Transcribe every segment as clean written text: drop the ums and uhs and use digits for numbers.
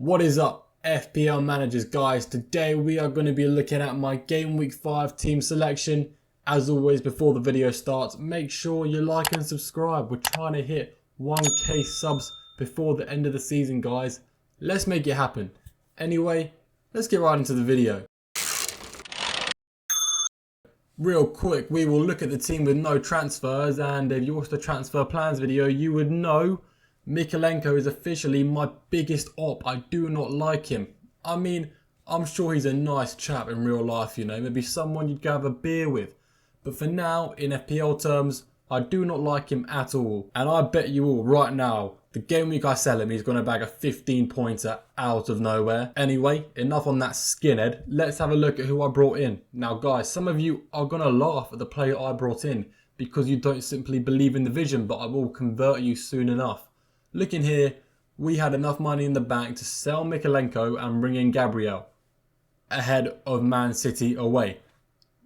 What is up, FPL managers guys? Today we are going to be looking at my Game Week 5 team selection. As always, before the video starts, make sure you like and subscribe. We're trying to hit 1k subs before the end of the season, guys. Let's make it happen. Anyway, let's get right into the video. Real quick, we will look at the team with no transfers, and if you watched the transfer plans video, you would know Mykolenko is officially my biggest op. I do not like him. I mean, I'm sure he's a nice chap in real life, you know, maybe someone you'd go have a beer with. But for now, in FPL terms, I do not like him at all. And I bet you all right now, the game week I sell him, he's going to bag a 15-pointer out of nowhere. Anyway, enough on that skinhead. Let's have a look at who I brought in. Now guys, some of you are going to laugh at the player I brought in because you don't simply believe in the vision, but I will convert you soon enough. Looking here, we had enough money in the bank to sell Mykolenko and bring in Gabriel ahead of Man City away.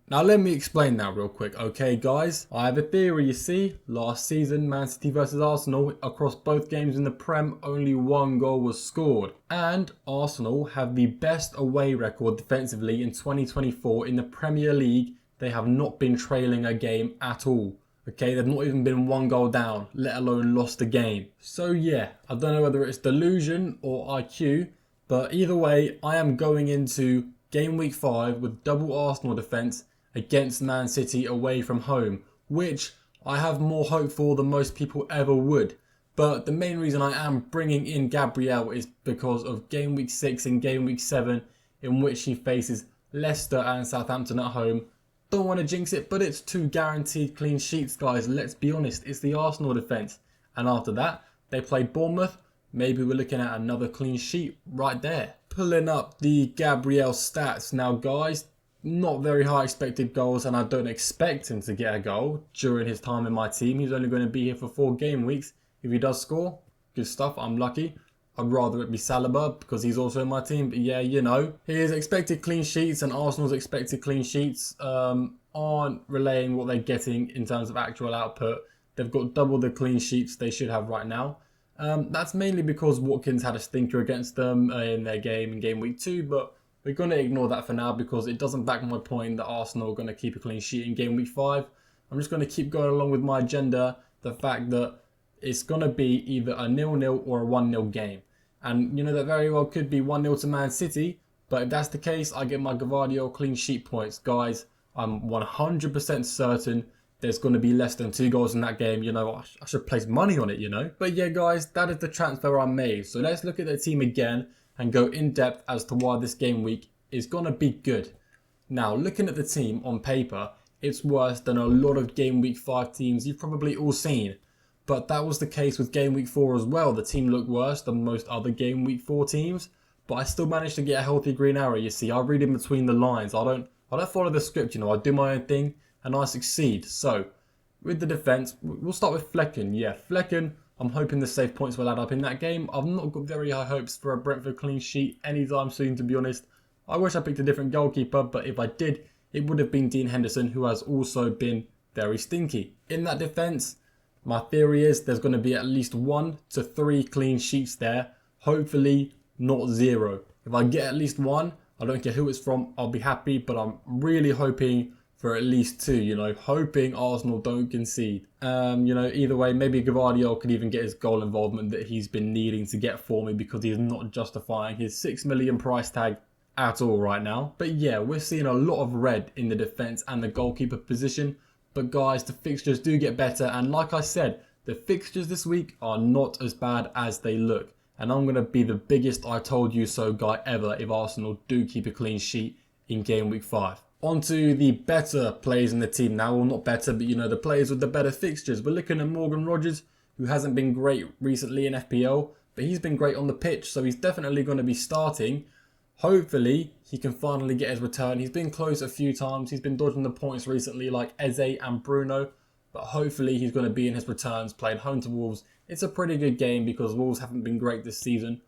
Now let me explain that real quick, okay guys? I have a theory, you see. Last season, Man City versus Arsenal, across both games in the Prem, only one goal was scored. And Arsenal have the best away record defensively in 2024 in the Premier League. They have not been trailing a game at all. Okay, they've not even been one goal down, let alone lost a game. So yeah, I don't know whether it's delusion or IQ, but either way, I am going into Game Week 5 with double Arsenal defence against Man City away from home, which I have more hope for than most people ever would. But the main reason I am bringing in Gabriel is because of Game Week 6 and Game Week 7, in which he faces Leicester and Southampton at home. Don't want to jinx it, but it's two guaranteed clean sheets, guys. Let's be honest, it's the Arsenal defence. And after that, they play Bournemouth. Maybe we're looking at another clean sheet right there. Pulling up the Gabriel stats now, guys. Not very high expected goals, and I don't expect him to get a goal during his time in my team. He's only going to be here for 4 game weeks. If he does score, good stuff, I'm lucky. I'd rather it be Saliba because he's also in my team. But yeah, you know, his expected clean sheets and Arsenal's expected clean sheets aren't relaying what they're getting in terms of actual output. They've got double the clean sheets they should have right now. That's mainly because Watkins had a stinker against them in their game in Game Week 2, but we're going to ignore that for now because it doesn't back my point that Arsenal are going to keep a clean sheet in Game Week 5. I'm just going to keep going along with my agenda, the fact that it's going to be either a 0-0 or a 1-0 game. And you know that very well could be 1-0 to Man City, but if that's the case, I get my Gavardio clean sheet points. Guys, I'm 100% certain there's going to be less than 2 goals in that game. You know, I should place money on it, you know. But yeah, guys, that is the transfer I made. So let's look at the team again and go in depth as to why this game week is going to be good. Now, looking at the team on paper, it's worse than a lot of Game Week 5 teams you've probably all seen. But that was the case with Game Week 4 as well. The team looked worse than most other Game Week 4 teams, but I still managed to get a healthy green arrow. You see, I read in between the lines. I don't follow the script, you know. I do my own thing and I succeed. So, with the defence, we'll start with Flecken. Yeah, Flecken, I'm hoping the save points will add up in that game. I've not got very high hopes for a Brentford clean sheet anytime soon, to be honest. I wish I picked a different goalkeeper, but if I did, it would have been Dean Henderson, who has also been very stinky. In that defence, my theory is there's going to be at least 1 to 3 clean sheets there. Hopefully not 0. If I get at least 1, I don't care who it's from, I'll be happy. But I'm really hoping for at least 2, you know. Hoping Arsenal don't concede. You know, either way, maybe Gavardio could even get his goal involvement that he's been needing to get for me because he's not justifying his 6 million price tag at all right now. But yeah, we're seeing a lot of red in the defence and the goalkeeper position. But guys, the fixtures do get better, and like I said, the fixtures this week are not as bad as they look. And I'm going to be the biggest I told you so guy ever if Arsenal do keep a clean sheet in Game Week 5. On to the better players in the team now. Well, not better, but you know, the players with the better fixtures. We're looking at Morgan Rogers, who hasn't been great recently in FPL, but he's been great on the pitch, so he's definitely going to be starting. Hopefully, he can finally get his return. He's been close a few times. He's been dodging the points recently like Eze and Bruno. But hopefully, he's going to be in his returns playing home to Wolves. It's a pretty good game because Wolves haven't been great this season.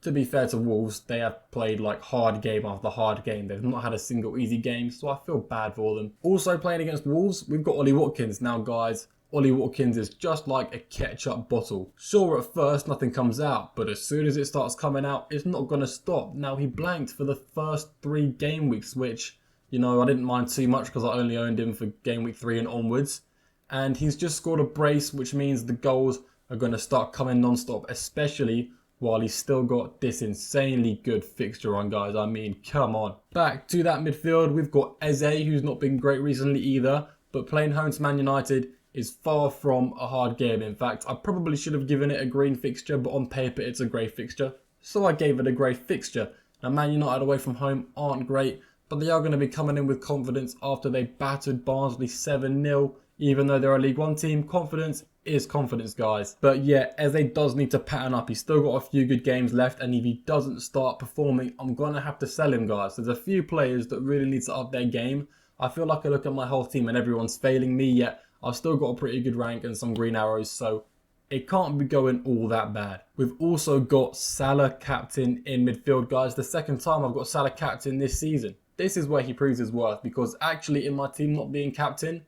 To be fair to Wolves, they have played like hard game after hard game. They've not had a single easy game, so I feel bad for them. Also playing against Wolves, we've got Ollie Watkins. Now, guys, Ollie Watkins is just like a ketchup bottle. Sure, at first nothing comes out, but as soon as it starts coming out, it's not going to stop. Now, he blanked for the first 3 game weeks, which, you know, I didn't mind too much because I only owned him for game week 3 and onwards. And he's just scored a brace, which means the goals are going to start coming non-stop, especially while he's still got this insanely good fixture run, guys. I mean, come on. Back to that midfield, we've got Eze, who's not been great recently either, but playing home to Man United is far from a hard game. In fact, I probably should have given it a green fixture, but on paper it's a grey fixture, so I gave it a grey fixture. Now, Man United away from home aren't great, but they are going to be coming in with confidence after they battered Barnsley 7-0. Even though they're a League One team, confidence is confidence, guys. But yeah, Eze does need to pattern up. He's still got a few good games left, and if he doesn't start performing, I'm going to have to sell him, guys. There's a few players that really need to up their game. I feel like I look at my whole team and everyone's failing me, yet I've still got a pretty good rank and some green arrows, so it can't be going all that bad. We've also got Salah captain in midfield, guys. The second time I've got Salah captain this season. This is where he proves his worth, because actually in my team not being captain,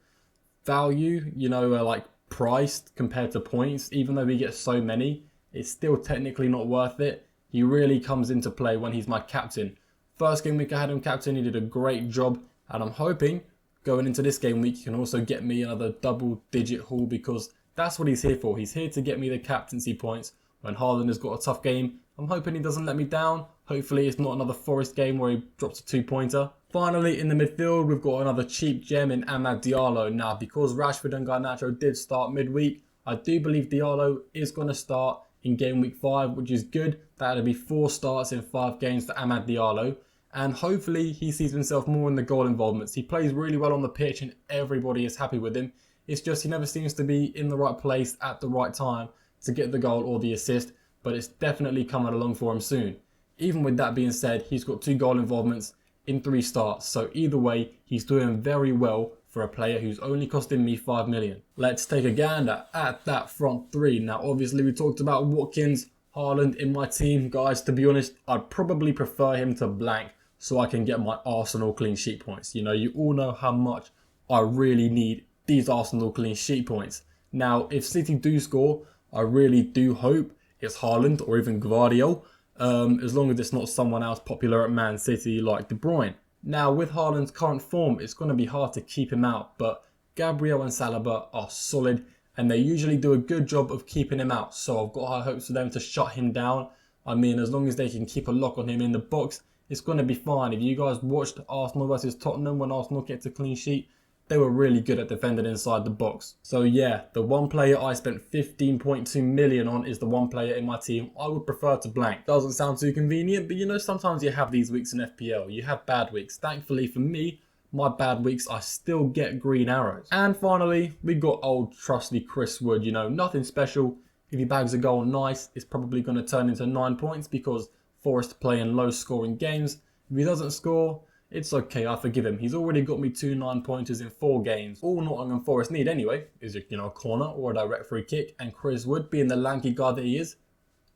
value, you know, like priced compared to points, even though he gets so many, it's still technically not worth it. He really comes into play when he's my captain. First game week I had him captain, he did a great job, and I'm hoping going into this game week he can also get me another double-digit haul, because that's what he's here for. He's here to get me the captaincy points when Haaland has got a tough game. I'm hoping he doesn't let me down. Hopefully it's not another Forest game where he drops a 2-pointer. Finally, in the midfield, we've got another cheap gem in Amad Diallo. Now, because Rashford and Garnacho did start midweek, I do believe Diallo is going to start in game week 5, which is good. That'll be 4 starts in 5 games for Amad Diallo. And hopefully he sees himself more in the goal involvements. He plays really well on the pitch and everybody is happy with him. It's just he never seems to be in the right place at the right time to get the goal or the assist, but it's definitely coming along for him soon. Even with that being said, he's got 2 goal involvements in 3 starts, so either way, he's doing very well for a player who's only costing me 5 million. Let's take a gander at that front 3. Now, obviously, we talked about Watkins, Haaland in my team. Guys, to be honest, I'd probably prefer him to blank so I can get my Arsenal clean sheet points. You know, you all know how much I really need these Arsenal clean sheet points. Now, if City do score, I really do hope it's Haaland or even Gvardiol. As long as it's not someone else popular at Man City like De Bruyne. Now, with Haaland's current form, it's going to be hard to keep him out, but Gabriel and Saliba are solid, and they usually do a good job of keeping him out, so I've got high hopes for them to shut him down. I mean, as long as they can keep a lock on him in the box, it's going to be fine. If you guys watched Arsenal versus Tottenham when Arsenal kept a clean sheet, they were really good at defending inside the box. So yeah, the one player I spent 15.2 million on is the one player in my team I would prefer to blank. Doesn't sound too convenient, but you know, sometimes you have these weeks in FPL. You have bad weeks. Thankfully for me, my bad weeks, I still get green arrows. And finally, we got old trusty Chris Wood. You know, nothing special. If he bags a goal, nice. It's probably going to turn into 9 points because Forest play in low scoring games. If he doesn't score, it's okay, I forgive him. He's already got me 2 9-pointers in 4 games. All Nottingham Forest need anyway is a corner or a direct free kick, and Chris Wood, being the lanky guy that he is,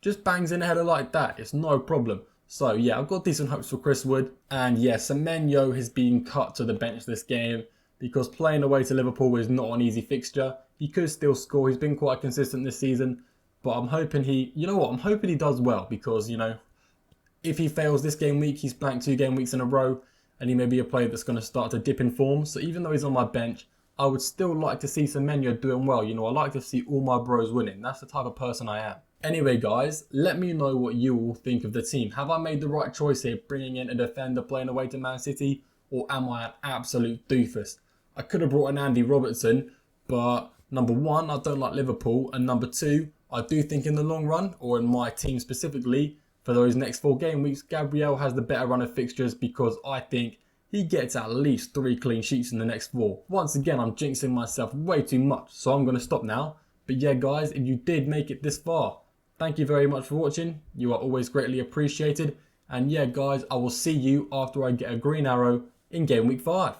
just bangs in a header like that. It's no problem. So yeah, I've got decent hopes for Chris Wood. And yeah, Semenyo has been cut to the bench this game because playing away to Liverpool is not an easy fixture. He could still score. He's been quite consistent this season, but I'm hoping I'm hoping he does well, because, you know, if he fails this game week, he's blanked 2 game weeks in a row, and he may be a player that's going to start to dip in form. So even though he's on my bench, I would still like to see Semenyo doing well. You know, I like to see all my bros winning. That's the type of person I am. Anyway, guys, let me know what you all think of the team. Have I made the right choice here, bringing in a defender playing away to Man City, or am I an absolute doofus? I could have brought in Andy Robertson, but number 1, I don't like Liverpool, and number 2, I do think in the long run, or in my team specifically, for those next 4 game weeks, Gabriel has the better run of fixtures, because I think he gets at least 3 clean sheets in the next 4. Once again, I'm jinxing myself way too much, so I'm going to stop now. But yeah, guys, if you did make it this far, thank you very much for watching. You are always greatly appreciated. And yeah, guys, I will see you after I get a green arrow in game week 5.